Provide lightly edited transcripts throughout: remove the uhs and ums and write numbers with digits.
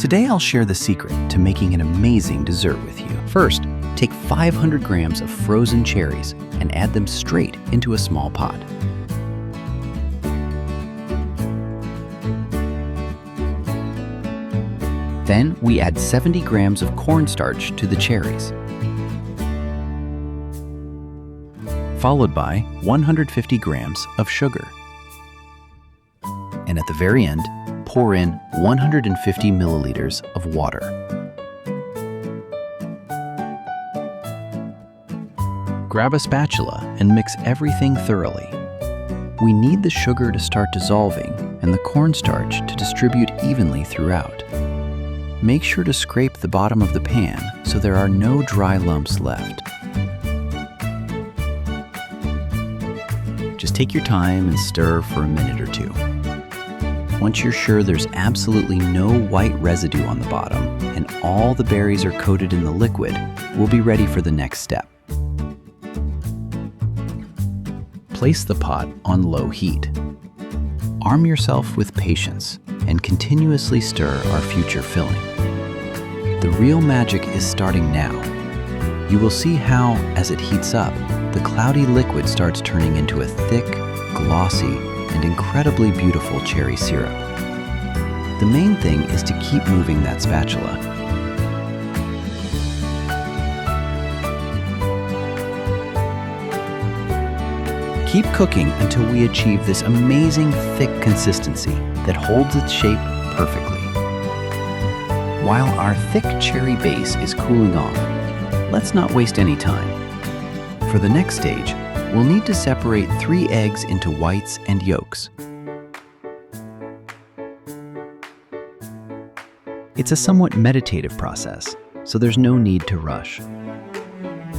Today I'll share the secret to making an amazing dessert with you. First, take 500 grams of frozen cherries and add them straight into a small pot. Then we add 70 grams of cornstarch to the cherries, followed by 150 grams of sugar. And at the very end, pour in 150 milliliters of water. Grab a spatula and mix everything thoroughly. We need the sugar to start dissolving and the cornstarch to distribute evenly throughout. Make sure to scrape the bottom of the pan so there are no dry lumps left. Just take your time and stir for a minute or two. Once you're sure there's absolutely no white residue on the bottom and all the berries are coated in the liquid, we'll be ready for the next step. Place the pot on low heat. Arm yourself with patience and continuously stir our future filling. The real magic is starting now. You will see how, as it heats up, the cloudy liquid starts turning into a thick, glossy, and incredibly beautiful cherry syrup. The main thing is to keep moving that spatula. Keep cooking until we achieve this amazing thick consistency that holds its shape perfectly. While our thick cherry base is cooling off, let's not waste any time. For the next stage, we'll need to separate 3 eggs into whites and yolks. It's a somewhat meditative process, so there's no need to rush.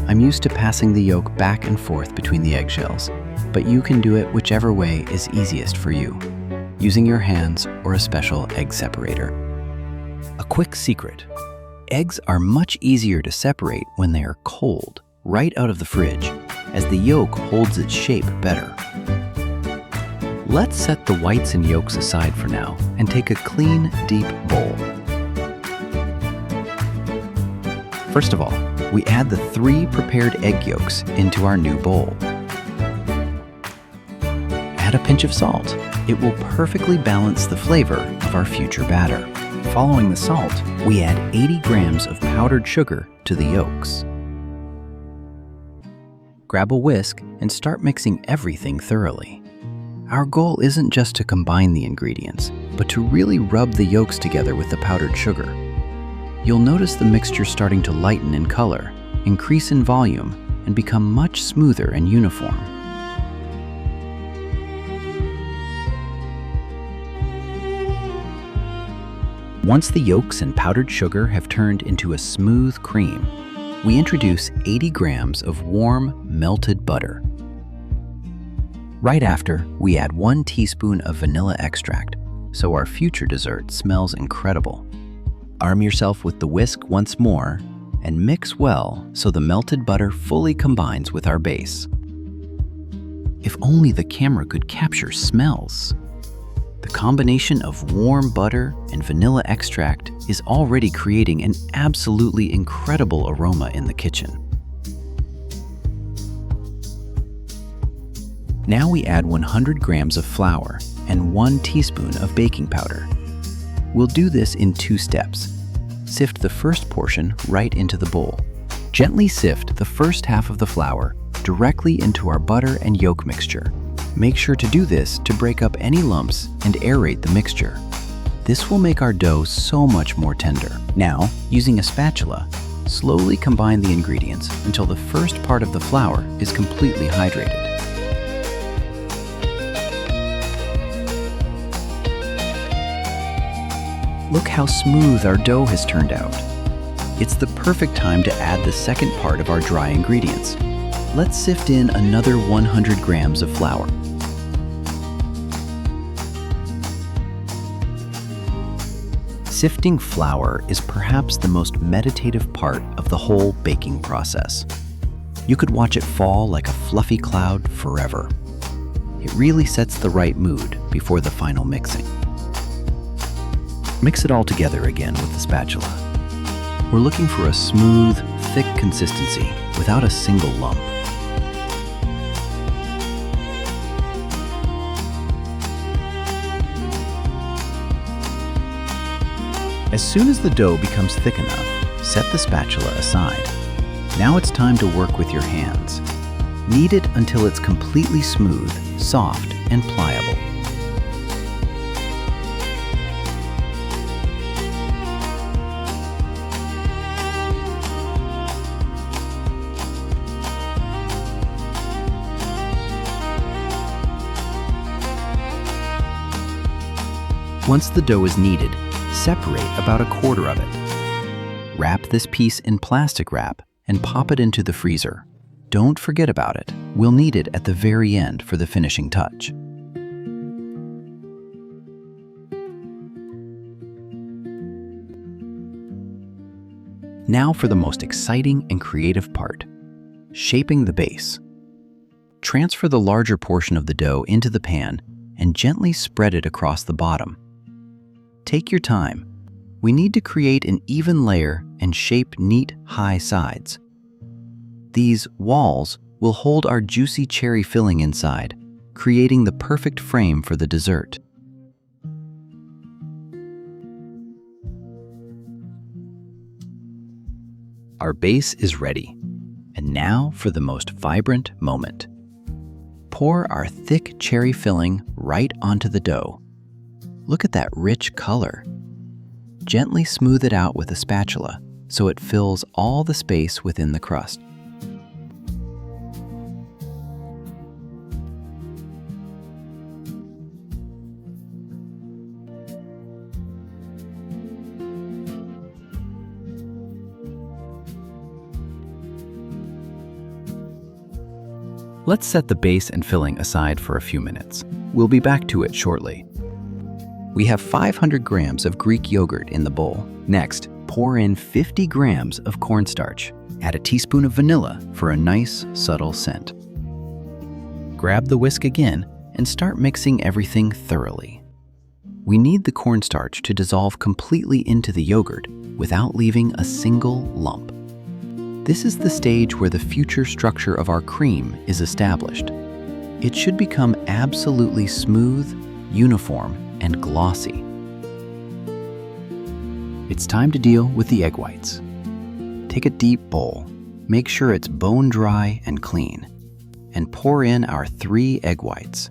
I'm used to passing the yolk back and forth between the eggshells, but you can do it whichever way is easiest for you, using your hands or a special egg separator. A quick secret: eggs are much easier to separate when they are cold, right out of the fridge, as the yolk holds its shape better. Let's set the whites and yolks aside for now and take a clean, deep bowl. First of all, we add the 3 prepared egg yolks into our new bowl. Add a pinch of salt. It will perfectly balance the flavor of our future batter. Following the salt, we add 80 grams of powdered sugar to the yolks. Grab a whisk and start mixing everything thoroughly. Our goal isn't just to combine the ingredients, but to really rub the yolks together with the powdered sugar. You'll notice the mixture starting to lighten in color, increase in volume, and become much smoother and uniform. Once the yolks and powdered sugar have turned into a smooth cream, we introduce 80 grams of warm, melted butter. Right after, we add 1 teaspoon of vanilla extract, so our future dessert smells incredible. Arm yourself with the whisk once more and mix well so the melted butter fully combines with our base. If only the camera could capture smells. The combination of warm butter and vanilla extract is already creating an absolutely incredible aroma in the kitchen. Now we add 100 grams of flour and 1 teaspoon of baking powder. We'll do this in 2 steps. Sift the first portion right into the bowl. Gently sift the first half of the flour directly into our butter and yolk mixture. Make sure to do this to break up any lumps and aerate the mixture. This will make our dough so much more tender. Now, using a spatula, slowly combine the ingredients until the first part of the flour is completely hydrated. Look how smooth our dough has turned out. It's the perfect time to add the second part of our dry ingredients. Let's sift in another 100 grams of flour. Sifting flour is perhaps the most meditative part of the whole baking process. You could watch it fall like a fluffy cloud forever. It really sets the right mood before the final mixing. Mix it all together again with the spatula. We're looking for a smooth, thick consistency without a single lump. As soon as the dough becomes thick enough, set the spatula aside. Now it's time to work with your hands. Knead it until it's completely smooth, soft, and pliable. Once the dough is kneaded, separate about 1/4 of it. Wrap this piece in plastic wrap and pop it into the freezer. Don't forget about it. We'll need it at the very end for the finishing touch. Now for the most exciting and creative part, shaping the base. Transfer the larger portion of the dough into the pan and gently spread it across the bottom. Take your time. We need to create an even layer and shape neat, high sides. These walls will hold our juicy cherry filling inside, creating the perfect frame for the dessert. Our base is ready. And now for the most vibrant moment. Pour our thick cherry filling right onto the dough. Look at that rich color. Gently smooth it out with a spatula so it fills all the space within the crust. Let's set the base and filling aside for a few minutes. We'll be back to it shortly. We have 500 grams of Greek yogurt in the bowl. Next, pour in 50 grams of cornstarch. Add a teaspoon of vanilla for a nice, subtle scent. Grab the whisk again and start mixing everything thoroughly. We need the cornstarch to dissolve completely into the yogurt without leaving a single lump. This is the stage where the future structure of our cream is established. It should become absolutely smooth, uniform, and glossy. It's time to deal with the egg whites. Take a deep bowl, make sure it's bone dry and clean, and pour in our 3 egg whites.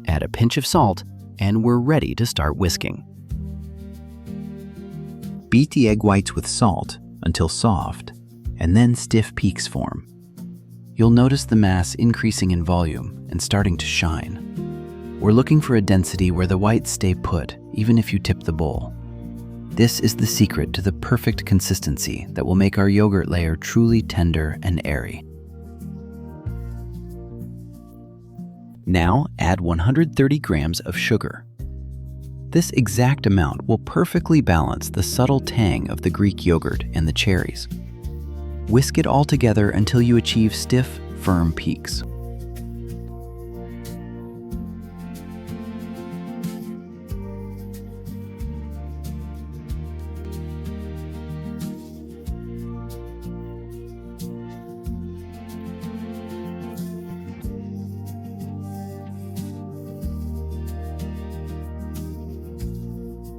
Add a pinch of salt, and we're ready to start whisking. Beat the egg whites with salt until soft, and then stiff peaks form. You'll notice the mass increasing in volume and starting to shine. We're looking for a density where the whites stay put, even if you tip the bowl. This is the secret to the perfect consistency that will make our yogurt layer truly tender and airy. Now add 130 grams of sugar. This exact amount will perfectly balance the subtle tang of the Greek yogurt and the cherries. Whisk it all together until you achieve stiff, firm peaks.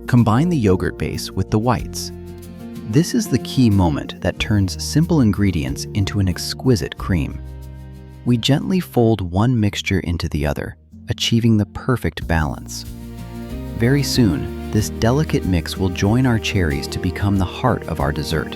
Combine the yogurt base with the whites. This is the key moment that turns simple ingredients into an exquisite cream. We gently fold one mixture into the other, achieving the perfect balance. Very soon, this delicate mix will join our cherries to become the heart of our dessert.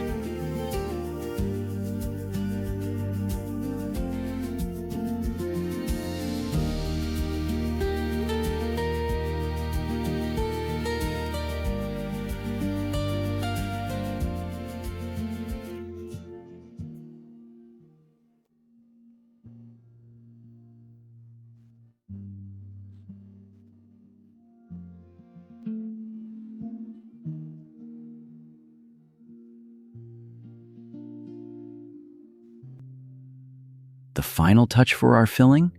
The final touch for our filling?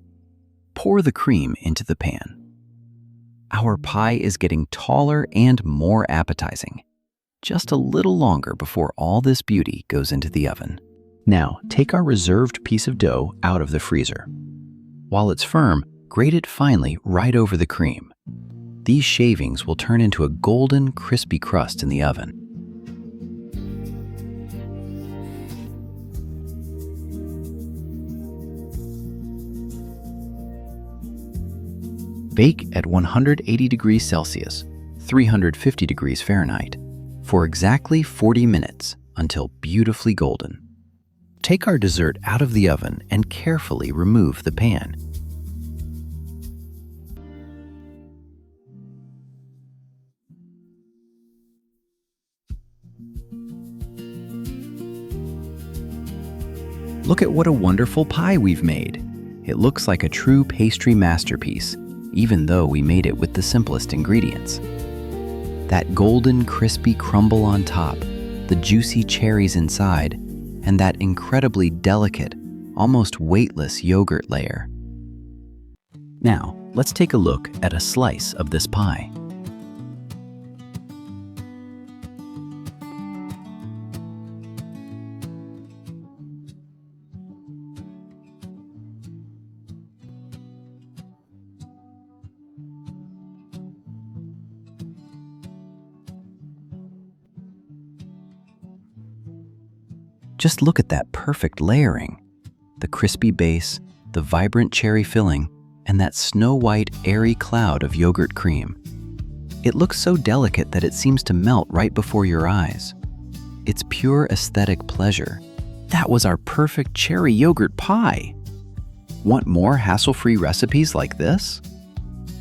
Pour the cream into the pan. Our pie is getting taller and more appetizing. Just a little longer before all this beauty goes into the oven. Now, take our reserved piece of dough out of the freezer. While it's firm, grate it finely right over the cream. These shavings will turn into a golden, crispy crust in the oven. Bake at 180 degrees Celsius, 350 degrees Fahrenheit, for exactly 40 minutes until beautifully golden. Take our dessert out of the oven and carefully remove the pan. Look at what a wonderful pie we've made. It looks like a true pastry masterpiece, even though we made it with the simplest ingredients. That golden, crispy crumble on top, the juicy cherries inside, and that incredibly delicate, almost weightless yogurt layer. Now, let's take a look at a slice of this pie. Just look at that perfect layering. The crispy base, the vibrant cherry filling, and that snow-white, airy cloud of yogurt cream. It looks so delicate that it seems to melt right before your eyes. It's pure aesthetic pleasure. That was our perfect cherry yogurt pie. Want more hassle-free recipes like this?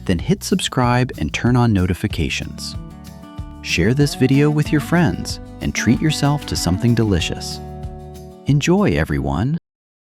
Then hit subscribe and turn on notifications. Share this video with your friends and treat yourself to something delicious. Enjoy, everyone!